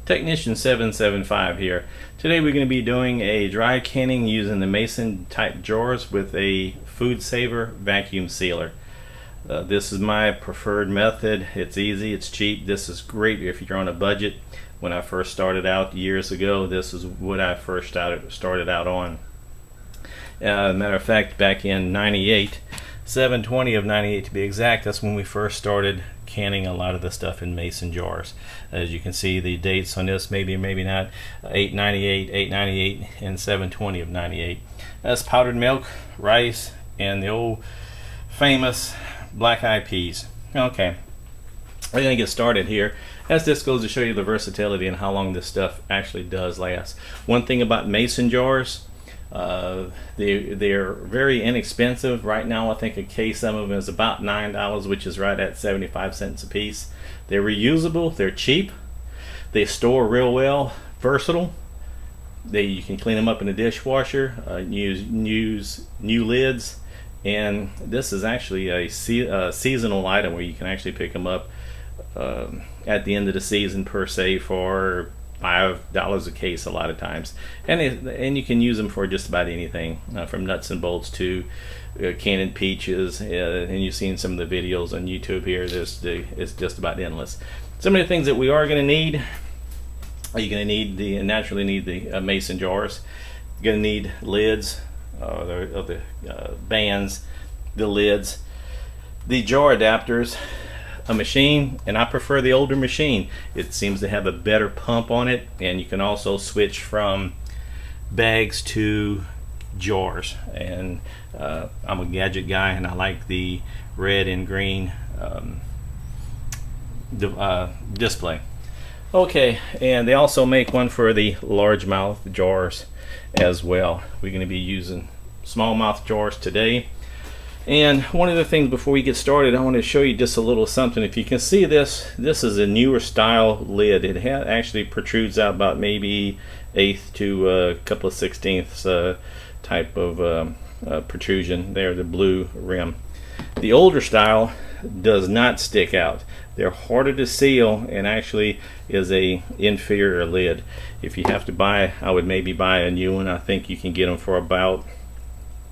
Technician 775 here. Today we're going to be doing a dry canning using the Mason type jars with a food saver vacuum sealer. This is my preferred method. It's easy, it's cheap. This is great if you're on a budget. When I first started out years ago, this is what I first started out on. Matter of fact, back in 98, 7/20 of 98 to be exact, that's when we first started canning a lot of the stuff in Mason jars. As you can see, the dates on this, maybe not, 8/98, 8/98, and 7/20 of 98. That's powdered milk, rice, and the old famous black-eyed peas. Okay, we're going to get started here, as this goes to show you the versatility and how long this stuff actually does last. One thing about Mason jars, they're very inexpensive. Right now I think a case of them is about $9, which is right at 75 cents a piece. They're reusable, they're cheap, they store real well, versatile. You can clean them up in a dishwasher, use new lids, and this is actually a seasonal item where you can actually pick them up at the end of the season per se for $5 a case a lot of times, and you can use them for just about anything, from nuts and bolts to canning peaches, and you've seen some of the videos on YouTube here. It's just about endless. Some of the things that we are going to need: you're going to naturally need the Mason jars. You're going to need lids, the bands, the lids, the jar adapters, a machine, and I prefer the older machine. It seems to have a better pump on it, and you can also switch from bags to jars. And I'm a gadget guy, and I like the red and green display. Okay, and they also make one for the largemouth jars as well. We're going to be using smallmouth jars today. And one of the things before we get started, I want to show you just a little something. If you can see this is a newer style lid. It actually protrudes out about maybe 1/8 to a couple of 1/16 type of protrusion there, the blue rim. The older style does not stick out. They're harder to seal and actually is a inferior lid. If you have to buy, I would maybe buy a new one. I think you can get them for about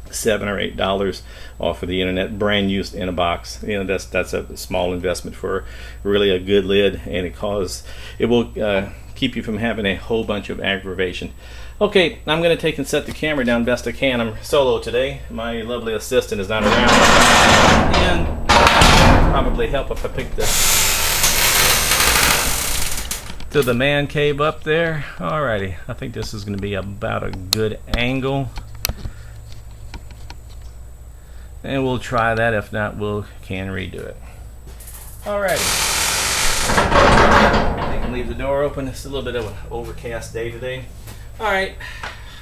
$7 or $8 off of the internet, brand new in a box. You know, that's a small investment for really a good lid, and it will keep you from having a whole bunch of aggravation. Okay, I'm going to take and set the camera down best I can. I'm solo today. My lovely assistant is not around, and probably help if I pick to the man cave up there. Alrighty, I think this is going to be about a good angle. And we'll try that. If not, we can redo it. Alrighty. I can leave the door open. It's a little bit of an overcast day today. Alright.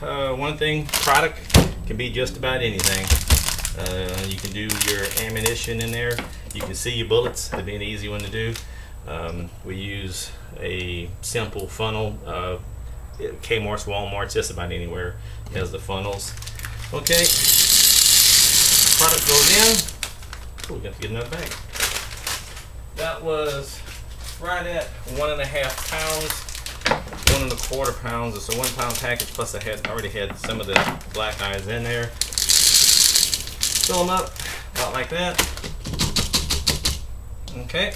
One thing, product can be just about anything. You can do your ammunition in there. You can see your bullets. That'd be an easy one to do. We use a simple funnel. Kmart's, Walmart's, just about anywhere has the funnels. Okay. Product goes in. Oh, we got to get another bag. That was right at 1.5 pounds, 1 1/4 pounds. It's a 1 pound package, plus I already had some of the black eyes in there. Fill them up about like that. Okay.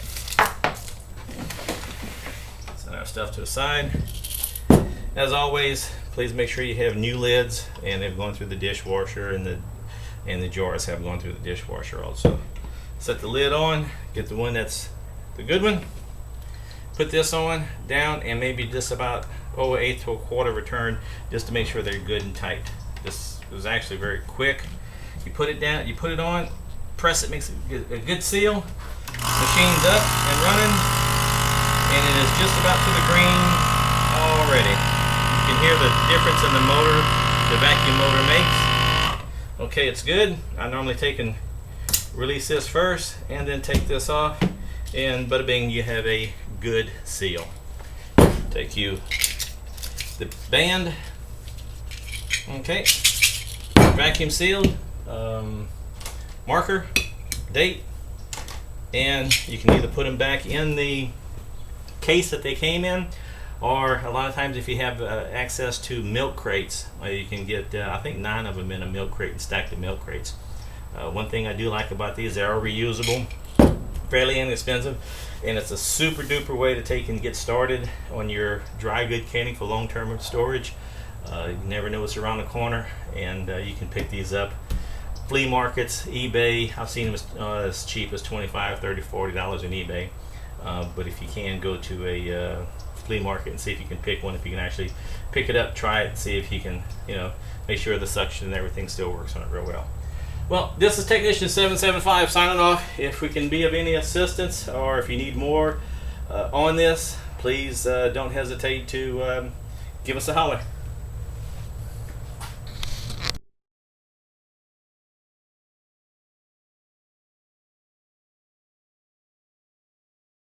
Set our stuff to the side. As always, please make sure you have new lids and they've gone through the dishwasher, and the jars have gone through the dishwasher also. Set the lid on, get the one that's the good one, put this on, down, and maybe just about 1/8 to 1/4 return, just to make sure they're good and tight. This was actually very quick. You put it down, you put it on, press it, makes a good seal. Machine's up and running, and it is just about to the green already. You can hear the difference in the motor, the vacuum motor makes. Okay, it's good. I normally take and release this first and then take this off, and bada bing, you have a good seal. Take you the band. Okay, vacuum sealed, marker, date, and you can either put them back in the case that they came in, Or a lot of times if you have access to milk crates, you can get I think 9 of them in a milk crate and stack the milk crates. One thing I do like about these, they are reusable, fairly inexpensive, and it's a super duper way to take and get started on your dry good canning for long-term storage. You never know what's around the corner, and you can pick these up. Flea markets, eBay, I've seen them as cheap as $25, $30, $40 on eBay. But if you can, go to a flea market and see if you can pick one. If you can actually pick it up, try it, see if you can, make sure the suction and everything still works on it real well. Well, this is Technician 775 signing off. If we can be of any assistance, or if you need more on this, please don't hesitate to give us a holler.